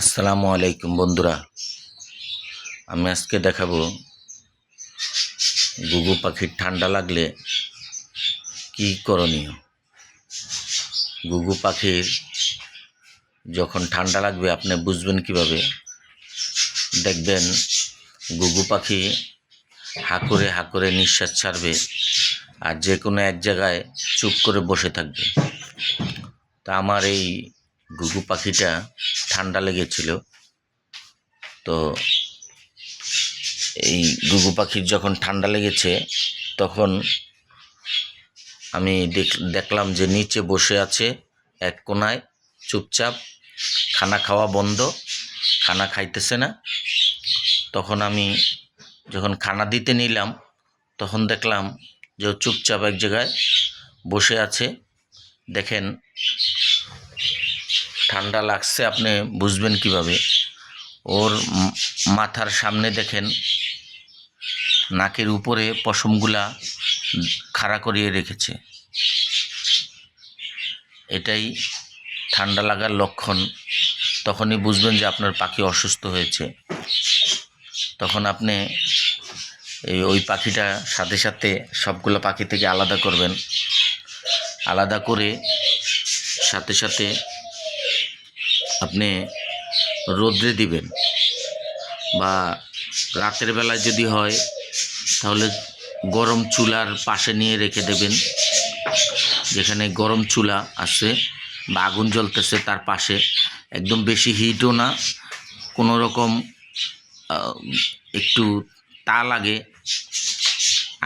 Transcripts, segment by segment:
আসসালামু আলাইকুম বন্ধুরা, আমি আজকে দেখাবো ঘুঘু পাখির ঠান্ডা লাগলে কি করণীয়। ঘুঘু পাখির যখন ঠান্ডা লাগবে আপনি বুঝবেন কিভাবে? দেখবেন ঘুঘু পাখি হা করে নিঃশ্বাস ছাড়বে আর যে কোনো এক জায়গায় চুপ করে বসে থাকবে। তা আমার এই ঘুঘু পাখিটা ঠান্ডা লেগেছিল। তো এই ঘুঘু পাখির যখন ঠান্ডা লেগেছে তখন আমি দেখলাম যে নিচে বসে আছে এক কোনায় চুপচাপ, খানা খাওয়া বন্ধ, খানা খাইতেছে না। তখন আমি যখন খানা দিতে নিলাম তখন দেখলাম যে ও চুপচাপ এক জায়গায় বসে আছে। দেখেন ঠান্ডা লাগছে আপনি বুঝবেন কিভাবে? ওর মাথার সামনে দেখেন নাকের উপরে পশমগুলা খাড়া করিয়ে রেখেছে। এটাই ঠান্ডা লাগার লক্ষণ। তখনই বুঝবেন যে আপনার পাখি অসুস্থ হয়েছে। তখন আপনি ওই পাখিটা সাথে সাথে সবগুলো পাখি থেকে আলাদা করবেন। আলাদা করে সাথে সাথে আপনি রোদ্রে দিবেন, বা রাতের বেলায় যদি হয় তাহলে গরম চুলার পাশে নিয়ে রেখে দেবেন। যেখানে গরম চুলা আছে বা আগুন জ্বলতেছে তার পাশে, একদম বেশি হিটও না, কোনো রকম একটু তা লাগে,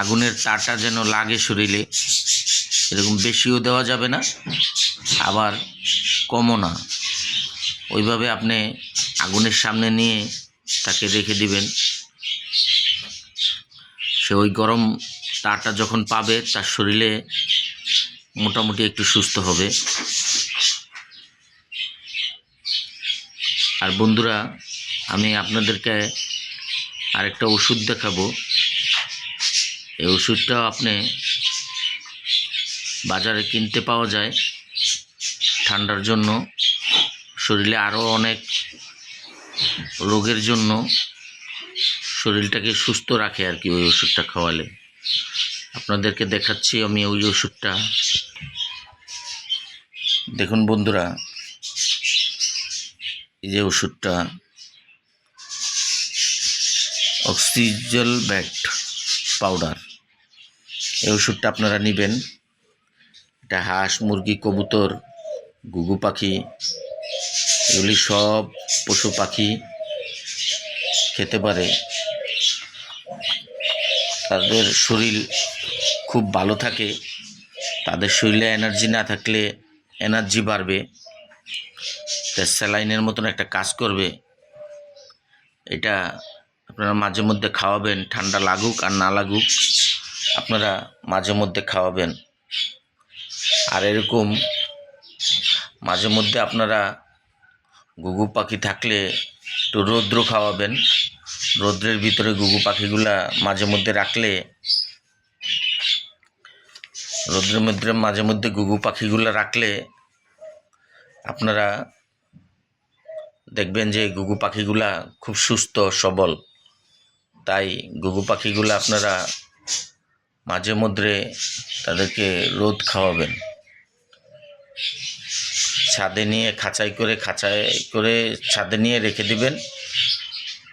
আগুনের তাটা যেন লাগে শরীরে, এরকম বেশিও দেওয়া যাবে না আবার কমও না। ওইভাবে আপনি আগুনের সামনে নিয়ে তাকে রেখে দিবেন। সে ওই গরম তাটা যখন পাবে তার শরীরে মোটামুটি একটু সুস্থ হবে। আর বন্ধুরা, আমি আপনাদেরকে আরেকটা ওষুধ দেখাবো। এই ওষুধটাও আপনি বাজারে কিনতে পাওয়া যায় ঠান্ডার জন্য, শরীরে আরও অনেক রোগের জন্য শরীরটাকে সুস্থ রাখে আর কি ওই ওষুধটা খাওয়ালে। আপনাদেরকে দেখাচ্ছি আমি ওই ওষুধটা। দেখুন বন্ধুরা, এই যে ওষুধটা অক্সিজেলব্যাট পাউডার, এই ওষুধটা আপনারা নেবেন। এটা হাঁস, মুরগি, কবুতর, ঘুঘু পাখি, এগুলি সব পশু পাখি খেতে পারে। তাদের শরীর খুব ভালো থাকে, তাদের শরীরে এনার্জি না থাকলে এনার্জি বাড়বে, তা স্যালাইনের মতন একটা কাজ করবে। এটা আপনারা মাঝে মধ্যে খাওয়াবেন, ঠান্ডা লাগুক আর না লাগুক আপনারা মাঝে মধ্যে খাওয়াবেন। আর এরকম মাঝে মধ্যে আপনারা ঘুঘু পাখি থাকলে একটু রৌদ্র খাওয়াবেন। রৌদ্রের ভিতরে ঘুঘু পাখিগুলা মাঝে মধ্যে রাখলে, রৌদ্রের মধ্যে মাঝে মধ্যে ঘুঘু পাখিগুলো রাখলে আপনারা দেখবেন যে ঘুঘু পাখিগুলা খুব সুস্থ সবল। তাই ঘুঘু পাখিগুলো আপনারা মাঝে মধ্যে তাদেরকে রোদ খাওয়াবেন। ছাদে নিয়ে খাঁচায় করে ছাদে নিয়ে রেখে দিবেন।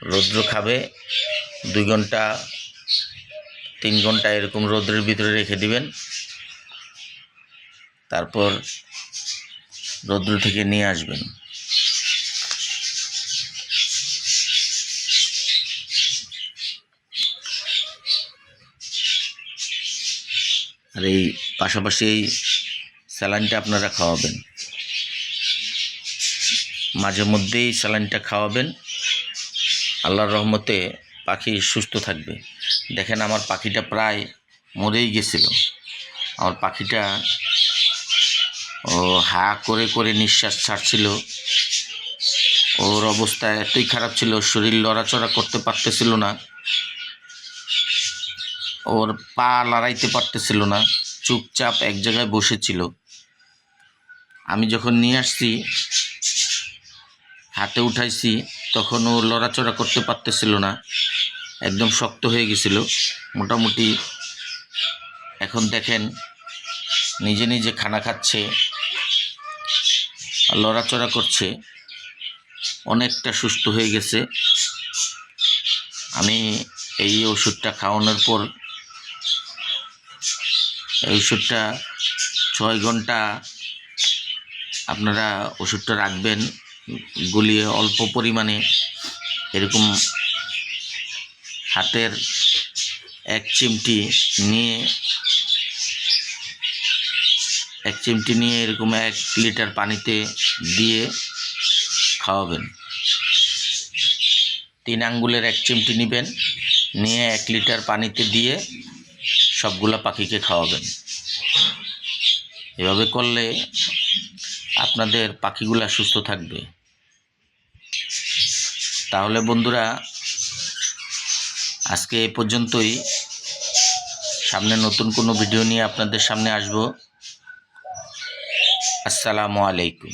রৌদ্র খাবে 2 ঘন্টা 3 ঘন্টা এরকম রৌদ্রের ভিতরে রেখে দিবেন। তারপর রৌদ্র থেকে নিয়ে আসবেন। আর এই পাশাপাশি এই স্যালাইনটা আপনারা খাওয়াবেন, মাঝে মধ্যেই স্যালাইনটা খাওয়াবেন। আল্লাহর রহমতে পাখি সুস্থ থাকবে। দেখেন আমার পাখিটা প্রায় মরেই গেছিল। আমার পাখিটা হা করে নিঃশ্বাস ছাড়ছিল। ওর অবস্থা এতই খারাপ ছিল, শরীর লড়াচড়া করতে পারতেছিল না, ওর পা লড়াইতে পারতেছিল না, চুপচাপ এক জায়গায় বসেছিল। আমি যখন নিয়ে আসছি হাতে উঠাইছি তখন ও লড়াচড়া করতে পারতেছিল না, একদম শক্ত হয়ে গেছিল। মোটামুটি এখন দেখেন নিজে নিজে খানা খাচ্ছে, লড়াচড়া করছে, অনেকটা সুস্থ হয়ে গেছে। আমি এই ওষুধটা খাওয়ানোর পর এই ওষুধটা 6 ঘন্টা আপনারা ওষুধটা রাখবেন গুলিয়ে, অল্প পরিমাণে এরকম হাতের 1 চিমটি নিয়ে এরকম 1 লিটার পানিতে দিয়ে খাওয়াবেন। 3 আঙ্গুলের 1 চিমটি নেবেন, নিয়ে 1 লিটার পানিতে দিয়ে সবগুলা পাখিকে খাওয়াবেন। এভাবে করলে আপনাদের পাখিগুলা সুস্থ থাকবে। তাহলে বন্ধুরা আজকে এই পর্যন্তই। সামনে নতুন কোনো ভিডিও নিয়ে আপনাদের সামনে আসব। আসসালামু আলাইকুম।